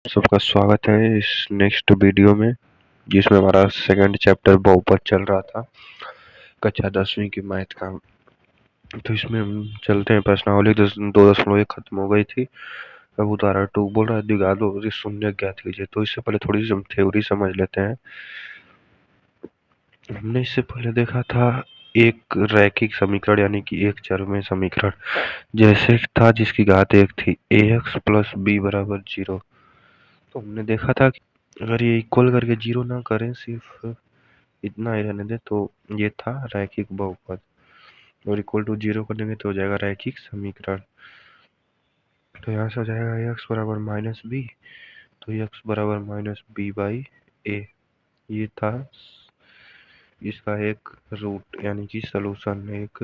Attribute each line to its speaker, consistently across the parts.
Speaker 1: सबका स्वागत है इस नेक्स्ट वीडियो में, जिसमें हमारा सेकंड चैप्टर बहुपद चल रहा था, कक्षा 10वीं की मैथ का। तो इसमें हम चलते हैं। प्रश्नावली 2.1 खत्म हो गई थी। अब उदाहरण 2 बोल रहा है द्विघात बहुपदी शून्य ज्ञात कीजिए। तो इससे पहले थोड़ी सी हम थ्योरी समझ लेते हैं। हमने इससे पहले देखा था एक रैखिक समीकरण यानी कि एक चरमीय समीकरण जैसे था, जिसकी घात 1 थी, ax प्लस बी बराबर 0। तो हमने देखा था कि अगर ये इक्वल करके 0 ना करें, सिर्फ इतना ही रहने दें, तो ये था रैखिक बहुपद। और इक्वल टू 0 कर देंगे तो हो जाएगा रैखिक समीकरण। तो यहाँ से हो जाएगा x बराबर माइनस बी, तो x बराबर माइनस बी बाई ए। ये था इसका एक रूट यानी कि सलूशन एक।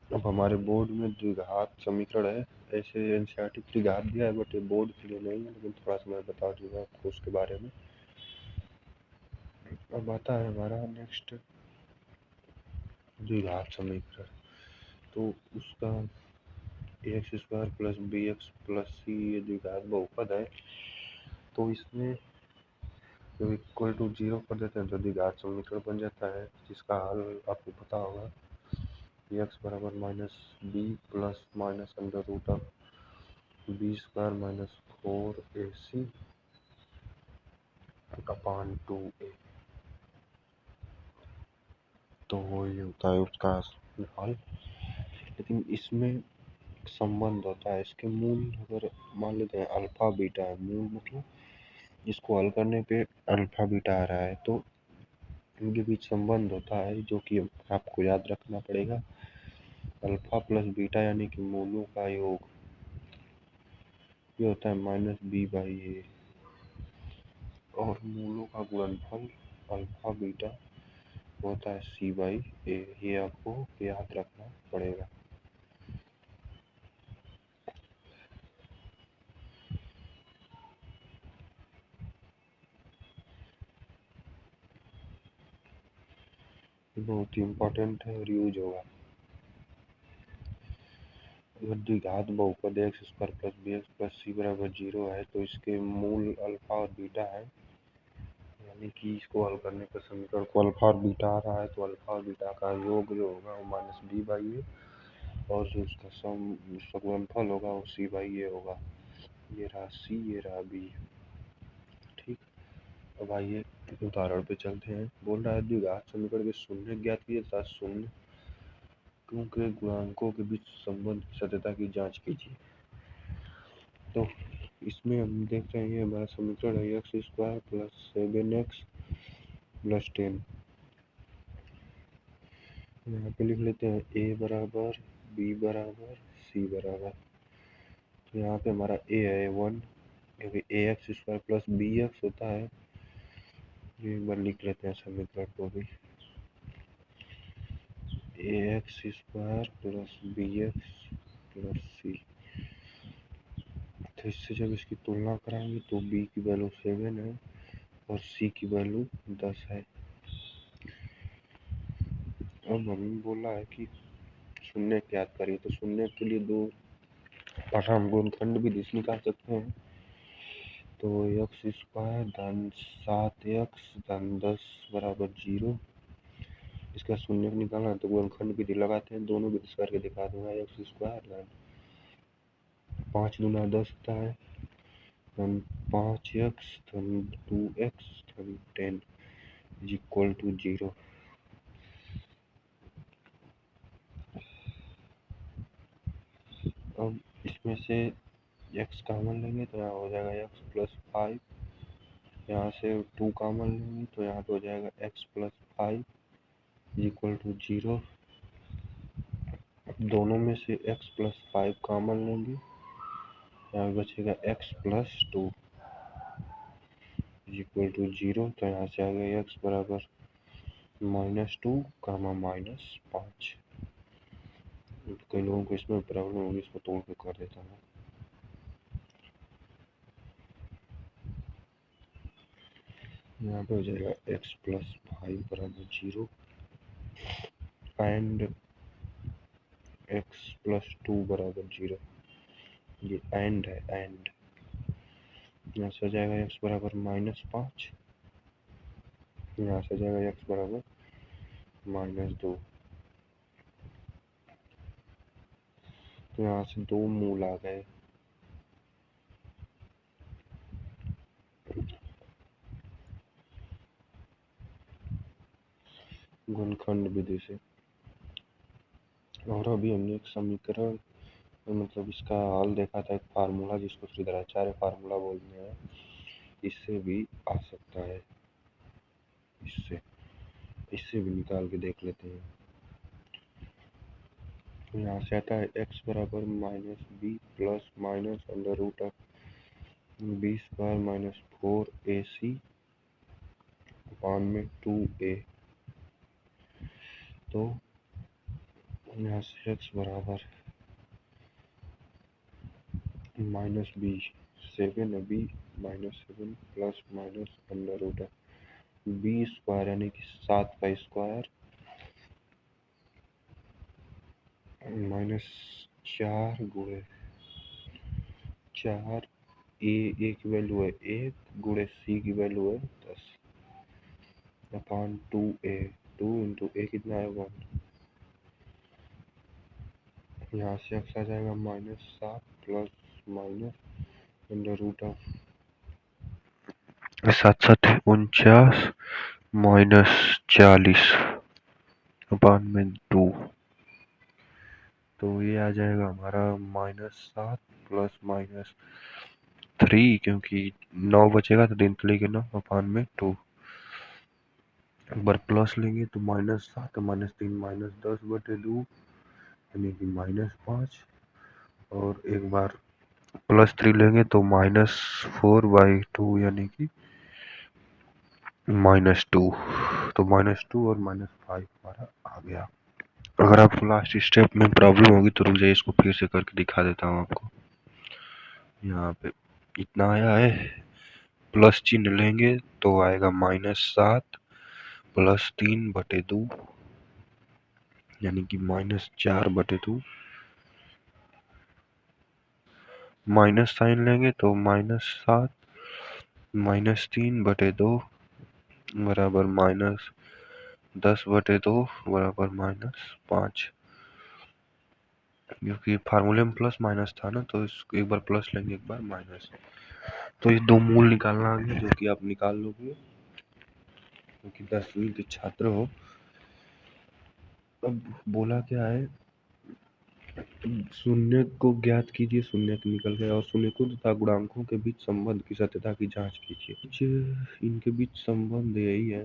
Speaker 1: अब हमारे बोर्ड में द्विघात समीकरण है। ऐसे एनसीईआरटी त्रिघात दिया है, बट ये बोर्ड के लिए नहीं है, लेकिन थोड़ा सा मैं बता दूंगा आपको उसके बारे में। अब आता है हमारा नेक्स्ट द्विघात समीकरण। तो उसका X square plus B X plus C ये द्विघात बहुपद है। तो इसमें जब इक्वल टू 0 कर देते हैं तो द्विघात समीकरण बन जाता है, जिसका हल आपको पता होगा। एक्स बराबर minus b plus minus under root of b square minus 4ac upon 2a। तो वो ये होता है उसका हल। लेकिन इसमें संबंध होता है, इसके मूल अगर मान लेते हैं अल्फा बीटा है, मूल मतलब इसको हल करने पे अल्फा बीटा आ रहा है, तो इनके बीच संबंध होता है जो कि आपको याद रखना पड़ेगा। अल्फा प्लस बीटा यानी कि मूलों का योग, ये होता है माइनस बी बाई ए, और मूलों का गुणनफल अल्फा बीटा होता है सी बाई ए। ये आपको याद रखना पड़ेगा। बहुत ही इम्पोर्टेंट है और यूज होगा। अगर द्विघात बहुपद X square plus B X plus C बराबर 0 है, तो इसके मूल अल्फा और बीटा है, यानी कि इसको हल करने पर समीकरण को अल्फा और बीटा आ रहा है, तो अल्फा और बीटा का योग जो होगा वो माइनस बी बाई ए, और जो उसका गुणनफल होगा वो सी बाई ए होगा। ये रहा सी, ये रहा बी। ठीक। अब आइए उदाहरण पे चलते हैं। बोल रहा है द्विघात समीकरण के शून्य ज्ञात कीजिए तथा शून्य के गुणांकों के बीच संबंध की सत्यता की जांच कीजिए। तो इसमें हम देख रहे हैं ये हमारा समीकरण है x square plus 7x plus 10। यहाँ पे लिख लेते हैं a बराबर b बराबर c बराबर। तो यहाँ पे हमारा a है 1, क्योंकि A X square plus B X होता है। ये एक बार लिख लेते हैं समीकरण को भी, A X square plus B X plus C. तो इससे जब इसकी तुलना कराएंगे तो b की वैल्यू 7 है और c की वैल्यू 10 है। अब हमें बोला है कि शून्य ज्ञात करिए, तो शून्य के लिए दो आराम गुणनखंड भी निकाल सकते हैं। तो एक्स स्क्वायर धन 7x धन 10 बराबर 0। इसका शून्य निकालना है तो गुणनखंड विधि लगाते हैं, दोनों विधि करके दिखा दूंगा। एक्स स्क्वायर धन 5 दूना 10 होता है, धन 5x धन 2x धन 10 इज इक्वल टू 0। अब इसमें से x कॉमन लेंगे तो यहाँ हो जाएगा x प्लस 5, यहाँ से 2 कॉमन लेंगे तो यहाँ पे हो जाएगा x प्लस 5 इक्वल टू 0। दोनों में से x प्लस 5 कॉमन लेंगे, यहाँ बचेगा x प्लस 2 इक्वल टू 0। तो यहाँ से आ गया x बराबर -2 कामा -5। कई लोगों को इसमें प्रॉब्लम होगी, इसको तोड़ के कर देता हूँ। यहाँ पे हो जाएगा x प्लस 5 बराबर 0 एंड x प्लस 2 बराबर 0। ये एंड है, एंड। यहाँ से आ जाएगा एक्स बराबर -5, यहाँ से आ जाएगा एक्स बराबर -2। तो यहाँ से दो मूल आ गए। गुणनखंड विधि से। और अभी हमने एक समीकरण मतलब इसका हल देखा था, एक फार्मूला जिसको श्रीधराचार्य फार्मूला बोलते हैं। इससे भी आ सकता है, इससे भी निकाल के देख लेते हैं। यहाँ से आता है x बराबर -b plus minus under root of b square minus 4ac upon में 2a। तो यहाँ से x बराबर -b 7b -7 plus minus under root of b square यानी कि 7 का स्क्वायर -4 गुणे 4 ए की वैल्यू है 1 गुणे सी की वैल्यू है 10 अपान 2a। 2 इंटू ए कितना है 1। यहाँ से एक्स आ जाएगा -7 plus minus under root of 7 7 49 -40 upon में 2। तो ये आ जाएगा हमारा -7 प्लस -3, क्योंकि 9 बचेगा तो 3 के 9 अपान में 2। एक बार प्लस लेंगे तो -7 -3 -10/2 यानी कि -5। और एक बार +3 लेंगे तो -4/2 यानी कि -2। तो -2 और -5 हमारा आ गया। अगर आपको लास्ट स्टेप में प्रॉब्लम होगी तो रुक जाइए, इसको फिर से करके दिखा देता हूँ आपको। यहाँ पे इतना आया है, प्लस चिन्ह लेंगे तो आएगा -7 प्लस 3/2 यानी कि -4/2। माइनस साइन लेंगे तो -7 -3/2 बराबर -10/2 बराबर -5। क्योंकि फार्मूले में प्लस माइनस था ना, तो इसको एक बार प्लस लेंगे एक बार माइनस। तो ये दो मूल निकालना आगे जो कि आप निकाल लोगे क्योंकि 10वीं के छात्र हो। अब बोला क्या है, शून्य को ज्ञात कीजिए, शून्य निकल गया, और शून्यकों तथा गुणांकों के बीच संबंध की सत्यता की जांच कीजिए। इनके बीच संबंध यही है,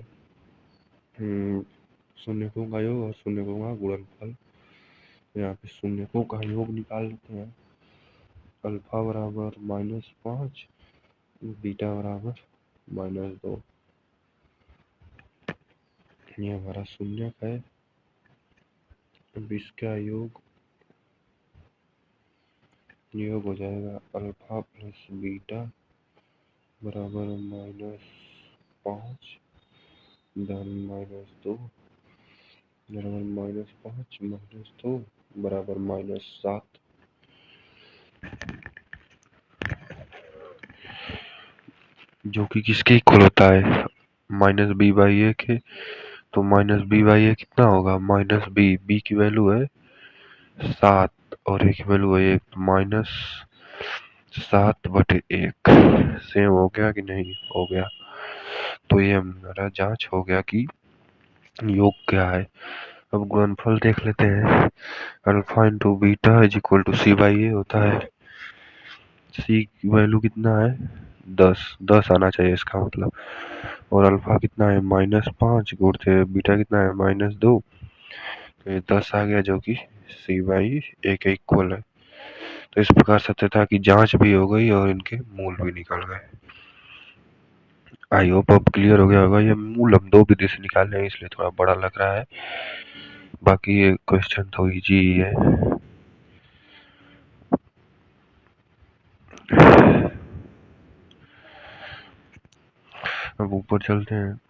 Speaker 1: शून्यकों का योग और शून्यकों का गुणनफल। यहाँ पे शून्यकों का योग निकाल लेते हैं। अल्फा बराबर -5, बीटा बराबर -2। ये हमारा शून्यक है। अब इसका योग हो जाएगा अल्फा प्लस बीटा बराबर -5 धन -2 बराबर -5 -2 बराबर -7। जो कि किसके इक्वल होता है, -b/a के। तो -b/a कितना होगा, -b की वैल्यू है 7 और a की वैल्यू है 1, तो -7/1। सेम हो गया कि नहीं, हो गया। तो ये हमारा जांच हो गया कि योग क्या है। अब गुणनफल देख लेते हैं। Alpha into beta is equal to c/a होता है। सी की वैल्यू कितना है 10 आना चाहिए इसका मतलब। और अल्फा कितना है -5 गुणते बीटा कितना है -2, तो ये 10 आ गया जो कि c/a के इक्वल है। तो इस प्रकार सत्यता की जांच भी हो गई और इनके मूल भी निकल गए। आई होप अब क्लियर हो गया होगा। ये मूल हम 2 विधि से निकाले हैं इसलिए थोड़ा बड़ा लग रहा है, बाकी ये क्वेश्चन तो इजी ही है। अब ऊपर चलते हैं,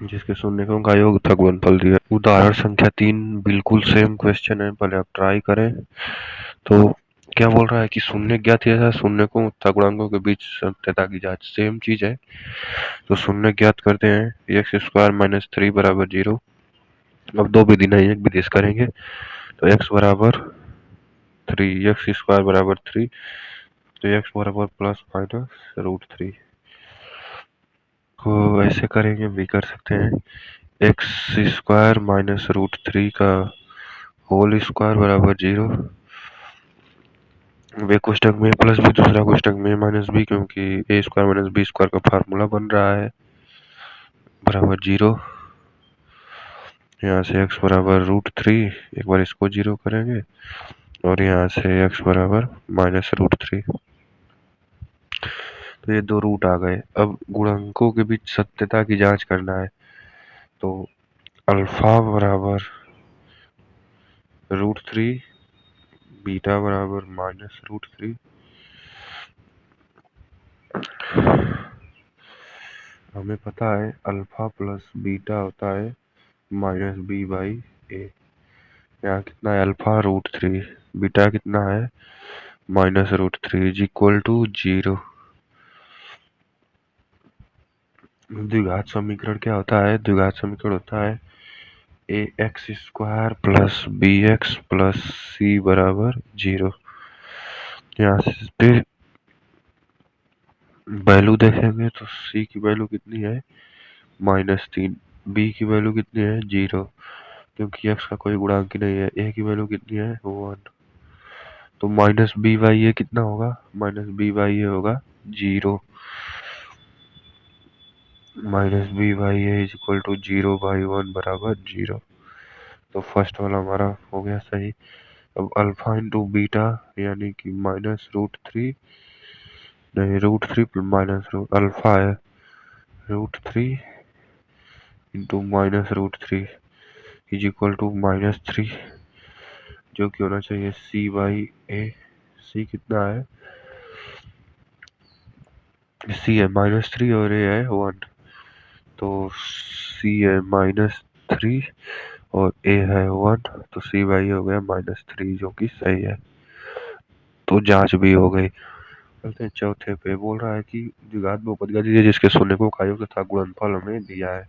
Speaker 1: जिसके शून्यकों का योग तथा गुणनफल दिया। उदाहरण संख्या 3 बिल्कुल सेम क्वेश्चन है, पहले आप ट्राई करें। तो क्या बोल रहा है कि शून्य ज्ञात किया जाए, शून्य को तथा गुणांकों के बीच सत्यता की जांच, सेम चीज है। तो शून्य ज्ञात करते हैं, एक्स स्क्वायर माइनस 3 बराबर 0। अब दो विधि नहीं एक विधि से करेंगे। तो एक्स बराबर 3, एक्स स्क्वायर बराबर 3, तो एक्स बराबर प्लस माइनस रूट 3 को ऐसे करेंगे भी कर सकते हैं। एक्स स्क्वायर माइनस रूट 3 का होल स्क्वायर बराबर 0। वे कोष्टक में प्लस बी, दूसरा कोष्टक में माइनस बी, क्योंकि ए स्क्वायर माइनस बी स्क्वायर का फार्मूला बन रहा है बराबर 0। यहाँ से x बराबर रूट 3, एक बार इसको 0 करेंगे, और यहाँ से x बराबर माइनस रूट 3। तो ये दो रूट आ गए। अब गुणांकों के बीच सत्यता की जांच करना है। तो अल्फा बराबर रूट 3, बीटा बराबर माइनस रूट 3। हमें पता है अल्फा प्लस बीटा होता है माइनस बी बाई ए। यहाँ कितना है अल्फा रूट 3, बीटा कितना है minus root 3 is equal to 0। द्विघात समीकरण क्या होता है? द्विघात समीकरण होता है A X square plus B X plus C बराबर 0। यहाँ पे वैल्यू देखेंगे तो सी की वैल्यू कितनी है -3, बी की वैल्यू कितनी है 0, क्योंकि एक्स का कोई गुणांक नहीं है। ए की वैल्यू कितनी है 1। तो माइनस बी बाई ए कितना होगा? माइनस बी बाई ए होगा 0। Minus b by a is equal to 0 by 1 बराबर 0। तो फर्स्ट वाला हमारा हो गया सही। अब अल्फा इंटू बीटा यानी कि माइनस रूट 3, नहीं रूट 3 माइनस रूट अल्फा है root 3 into minus root 3 is equal to -3, जो कि होना चाहिए सी बाई ए। सी कितना है? सी है -3 और ए है 1। तो सी है -3 और ए है 1, तो सी बाई हो गया -3, जो कि सही है। तो जांच भी हो गई। चलते हैं चौथे पे। बोल रहा है कि द्विघात बहुपद का दीजिए जिसके शून्य को का योग तथा गुणनफल हमें दिया है।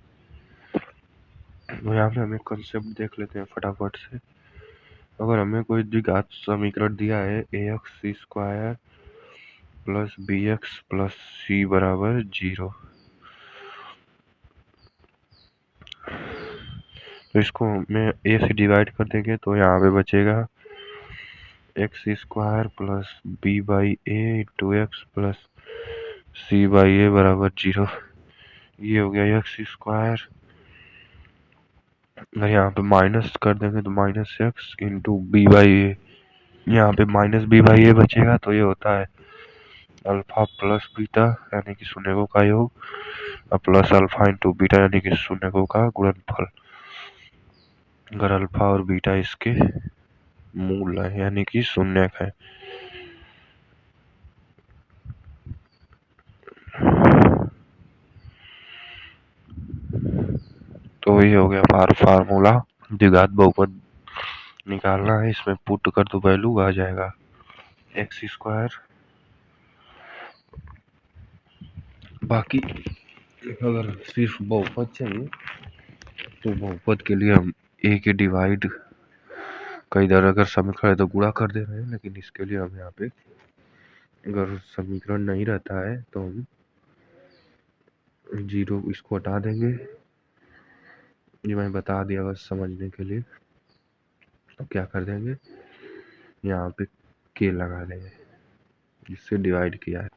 Speaker 1: तो यहाँ पे हम एक कंसेप्ट देख लेते हैं फटाफट से। अगर हमें कोई द्विघात समीकरण दिया है A X square plus B X plus C बराबर 0, तो इसको हमें ए से डिवाइड कर देंगे तो यहाँ पे बचेगा X square plus B by A into X plus C by A बराबर 0। ये हो गया एक्स स्क्वायर। अगर यहाँ पे माइनस कर देंगे तो minus X into B by A, यहाँ पे माइनस बी बाई ए बचेगा, तो ये होता है अल्फा प्लस बीटा यानी कि शून्यकों का योग, और प्लस अल्फा इंटू बीटा यानी कि शून्यकों का गुणनफल। अगर अल्फा और बीटा इसके मूल है यानी कि शून्यक है। तो ये हो गया फार्मूला। द्विघात बहुपद निकालना है, इसमें पुट कर दो वैल्यू आ जाएगा एक्स स्क्वायर। बाकी अगर सिर्फ बहुपद चाहिए तो बहुपद के लिए हम ए के डिवाइड का इधर अगर समीकरण है तो गुणा कर दे रहे हैं, लेकिन इसके लिए हम यहाँ पे अगर समीकरण नहीं रहता है तो हम 0 इसको हटा देंगे। ये मैं बता दिया बस समझने के लिए। तो क्या कर देंगे, यहाँ पे के लगा देंगे जिससे डिवाइड किया है।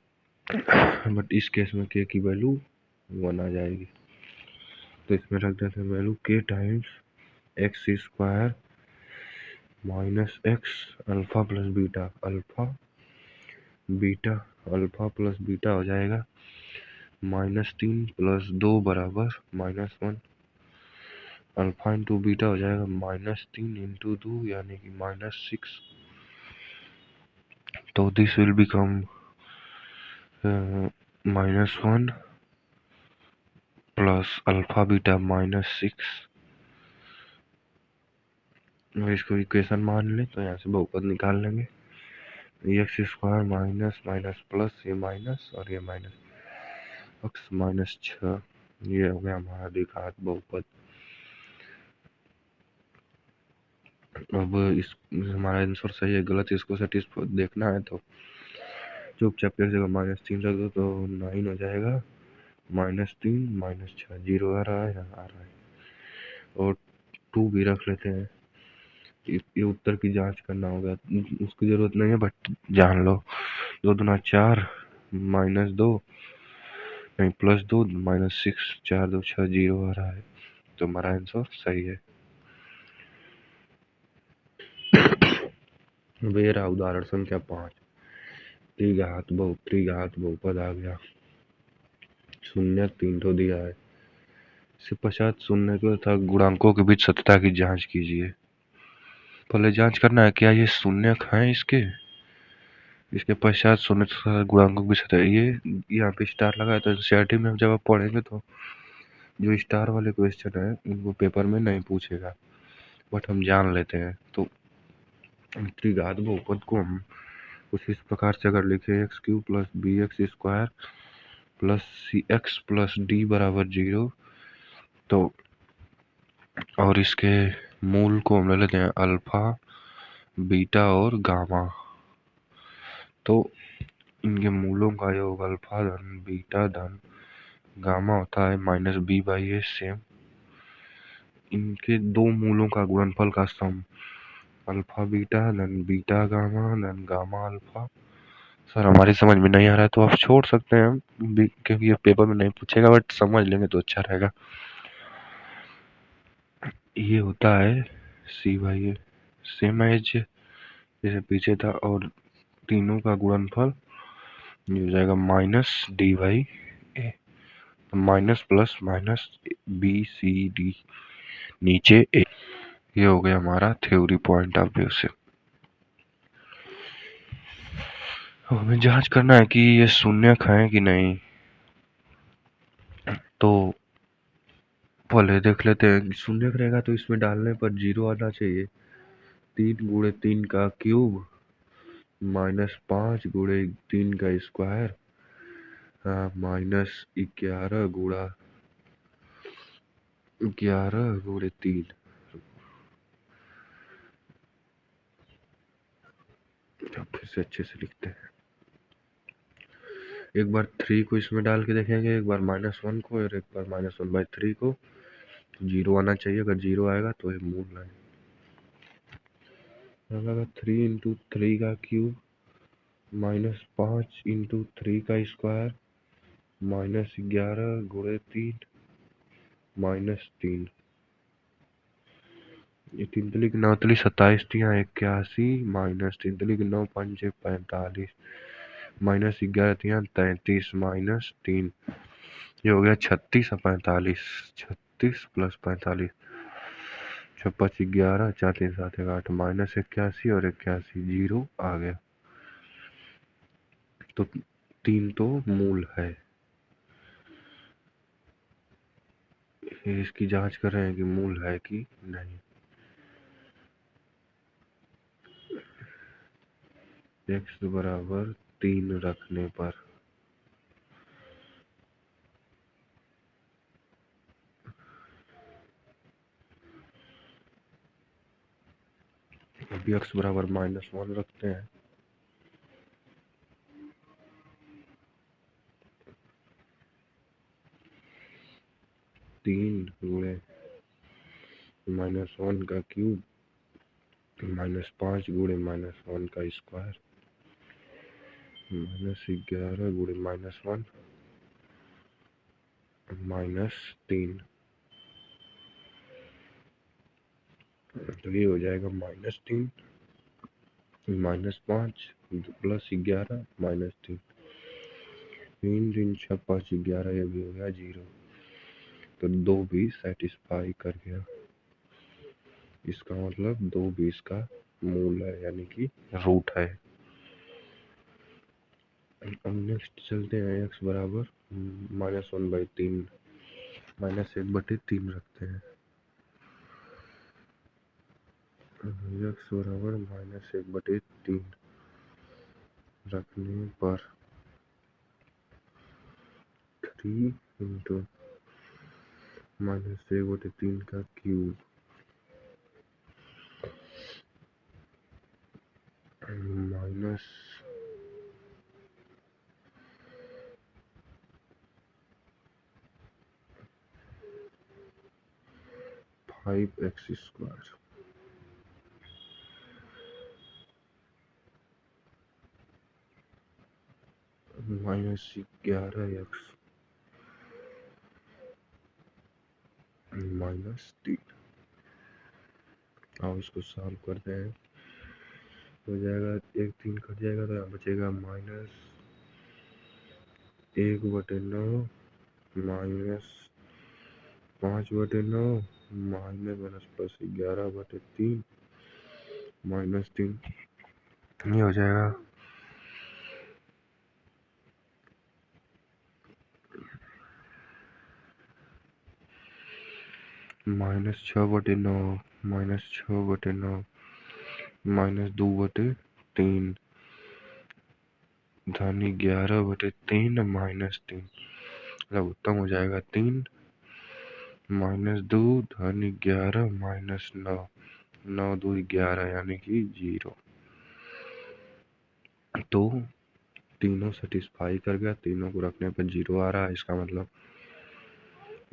Speaker 1: बट इस केस में के की वैल्यू 1 आ जाएगी। तो इसमें रख देते हैं वैल्यू के times x square minus x alpha plus beta. Alpha plus beta हो जाएगा -3 प्लस 2 बराबर -1। अल्फा इंटू बीटा हो जाएगा -3 इंटू 2 यानी कि -6। तो this will become -1 plus alpha beta -6। अगर इसको इक्वेशन मान लें तो यहाँ से बहुपद निकाल लेंगे। X square minus minus plus, ये माइनस और ये माइनस, एक्स माइनस 6, ये हो गया हमारा द्विघात बहुपद। अब इस हमारा आंसर सही है गलत इसको सेटिस्फाई देखना है तो चुपचाप एक जगह -3 रख दो तो 9 हो जाएगा। -3 -6 0 आ रहा है, यहाँ आ रहा है। और 2 भी रख लेते हैं, ये उत्तर की जांच करना होगा, उसकी जरूरत नहीं है बट जान लो। 2 दूना 4 -2 नहीं +2 -6 4 2 6 0 आ रहा है, तो हमारा आंसर सही है। ये रहा उदाहरण संख्या 5, त्रिघात बहुपद आ गया। शून्य 3 तो दिया है, इसके पश्चात शून्य को तथा गुणांकों के बीच सत्यता की जांच कीजिए। पहले जांच करना है क्या ये शून्य है इसके पश्चात शून्य तथा गुणांकों के बीच सत्यता। ये यहाँ पे स्टार लगा है तो एनसीईआरटी में जब आप पढ़ेंगे तो जो स्टार वाले क्वेश्चन है उनको पेपर में नहीं पूछेगा, बट हम जान लेते हैं। तो त्रिघात बहुपद को हम कुछ इस प्रकार से अगर लिखे x³ plus bx² plus cx plus d बराबर 0, तो और इसके मूल को हम ले लेते हैं अल्फा बीटा और गामा। तो इनके मूलों का योग अल्फा धन बीटा धन गामा होता है -b/a सेम। इनके दो मूलों का गुणनफल का सम अल्फा बीटा धन बीटा गामा धन गामा अल्फा। सर हमारी समझ में नहीं आ रहा है तो आप छोड़ सकते हैं क्योंकि ये पेपर में नहीं पूछेगा, बट समझ लेंगे तो अच्छा रहेगा। ये होता है c/a सेम एज जैसे पीछे था, और तीनों का गुणनफल ये हो जाएगा -d/a, minus plus minus b/c/d नीचे a। ये हो गया हमारा थ्योरी पॉइंट ऑफ व्यू से। हमें जांच करना है कि ये शून्यक है कि नहीं, तो पहले देख लेते हैं। शून्यक रहेगा तो इसमें डालने पर 0 आना चाहिए। 3 गुणे 3 का क्यूब -5 गुणे 3 का स्क्वायर -11 गुणा 11 गुणे 3। फिर से अच्छे से लिखते हैं, एक बार 3 को इसमें डाल के देखेंगे, एक बार -1 को और एक बार -1/3 को। 0 आना चाहिए, अगर 0 आएगा तो ये मूल है। 3 इंटू 3 का क्यूब -5 इंटू 3 का स्क्वायर -11 गुणे 3 -3। ये 3 3 9 3 27 81 -3 3 9 5 45 -11 33 -3, ये हो गया 36 और 45। 36 प्लस 45 5 11 4 3 7 1 8 -81 और 81 0 आ गया। तो 3 तो मूल है। इसकी जांच कर रहे हैं कि मूल है कि नहीं। x बराबर 3 रखने पर अभी x बराबर -1 रखते हैं। 3 गुणे -1 का क्यूब -5 गुणे -1 का स्क्वायर -11 गुणे -1 -3, तो ये हो जाएगा -3 -5 प्लस 11 -3। 3 3 6 5 11, ये भी हो गया 0। तो 2 भी सेटिस्फाई कर गया। इसका मतलब 2 भी इसका मूल है, यानी कि रूट है। अब नेक्स्ट चलते हैं, x बराबर -1/3 -1/3 रखते हैं। x बराबर -1/3, रखने पर 3 - 1/3 का क्यूब माइनस 5x² -11x -3। अब इसको सॉल्व करते हैं। हो जाएगा 1 3 कट जाएगा तो यहाँ बचेगा -1/9 -5/9 माइनस प्लस 11/3 -3। ये हो जाएगा -6/9 -6/9 -2/3 धन 11/3 -3। मतलब उत्तम हो जाएगा 3 -2 धन 11 -9 9 2 11 यानी कि 0। तो तीनों सेटिस्फाई कर गया, तीनों को रखने पर 0 आ रहा है। इसका मतलब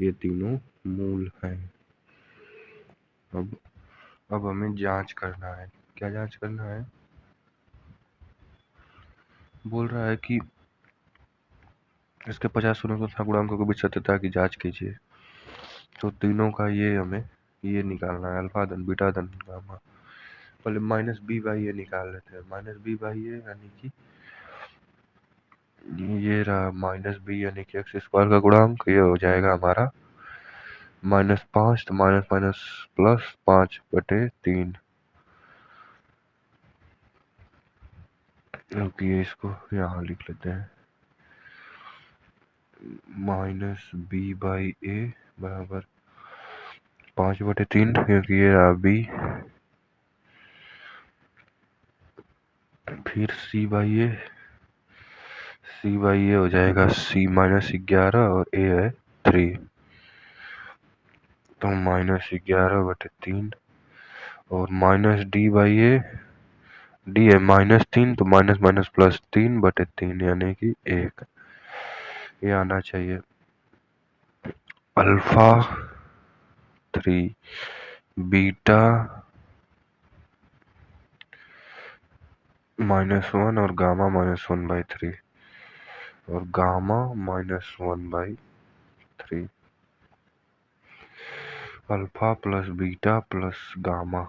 Speaker 1: ये तीनों मूल हैं। अब हमें जांच करना है। क्या जांच करना है? बोल रहा है कि इसके 50 शून्यों तथा गुणांकों के बीच सत्यता की जांच कीजिए। तो तीनों का ये हमें ये निकालना है, अल्फा धन बीटा धन गामा। पहले -b/a निकाल लेते हैं। -b/a यानी कि ये रहा -b यानी कि x² का गुणांक। ये हो जाएगा हमारा -5 तो माइनस माइनस प्लस 5/3। क्योंकि इसको यहाँ लिख लेते हैं -b/a बराबर 5/3 क्योंकि ये रहा b। फिर c/a हो जाएगा c -11 और a है 3 तो -11/3 और -d/a d है -3 तो माइनस माइनस प्लस 3/3 यानी कि 1। ये आना चाहिए अल्फा 3 बीटा -1 और गामा -1/3 और gamma -1/3। Alpha plus beta plus gamma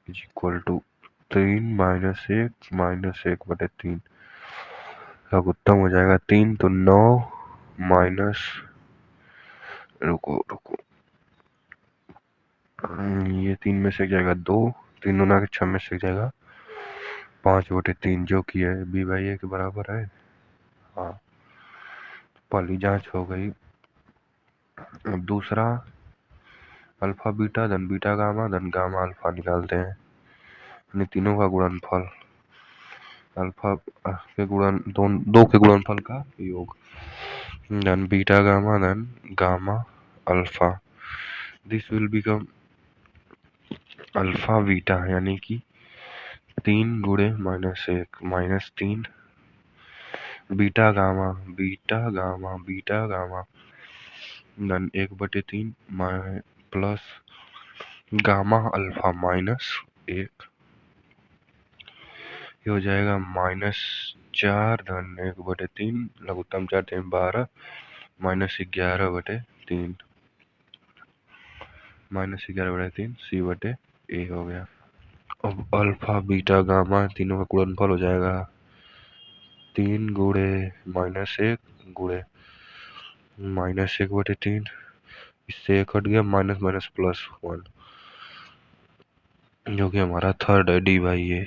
Speaker 1: is equal to 3 -1 -1/3। अब उत्तम हो जाएगा 3 तो 9 माइनस रुको ये 3 में से जाएगा 2 3 गुना के 6 में से जाएगा 5/3 जो कि है b/a के बराबर है। हाँ, पहली जांच हो गई। अब दूसरा अल्फा बीटा धन बीटा गामा धन गामा अल्फा निकालते हैं। यानी तीनों का गुणनफल अल्फा के दो के गुणनफल का योग धन बीटा गामा धन gamma alpha. This will become alpha beta यानी कि 3 गुणे -1 -3 बीटा गामा धन 1/3 प्लस गामा अल्फा -1। ये हो जाएगा -4 धन 1/3 लघुत्तम 4 3 12 -11/3 c/a हो गया। अब अल्फा बीटा गामा तीनों का गुणनफल हो जाएगा 3 गुणे -1 गुणे -1/3। इससे 1 हट गया माइनस माइनस प्लस 1 जो कि हमारा थर्ड है d/a।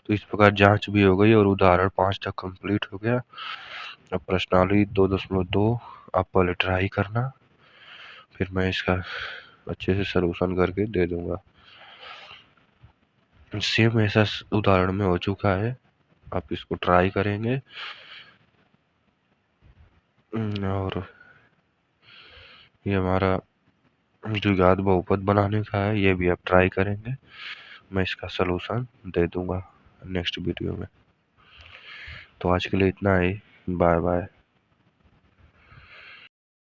Speaker 1: तो इस प्रकार जांच भी हो गई और उदाहरण 5 तक कंप्लीट हो गया। अब प्रश्नावली 2.2 आप पहले ट्राई करना, फिर मैं इसका अच्छे से सलूशन करके दे दूंगा। सेम ऐसा उदाहरण में हो चुका है। आप इसको ट्राई करेंगे और ये हमारा द्विघात बहुपद बनाने का है, ये भी आप ट्राई करेंगे। मैं इसका सलूशन दे दूंगा नेक्स्ट वीडियो में। तो आज के लिए इतना ही। Bye bye.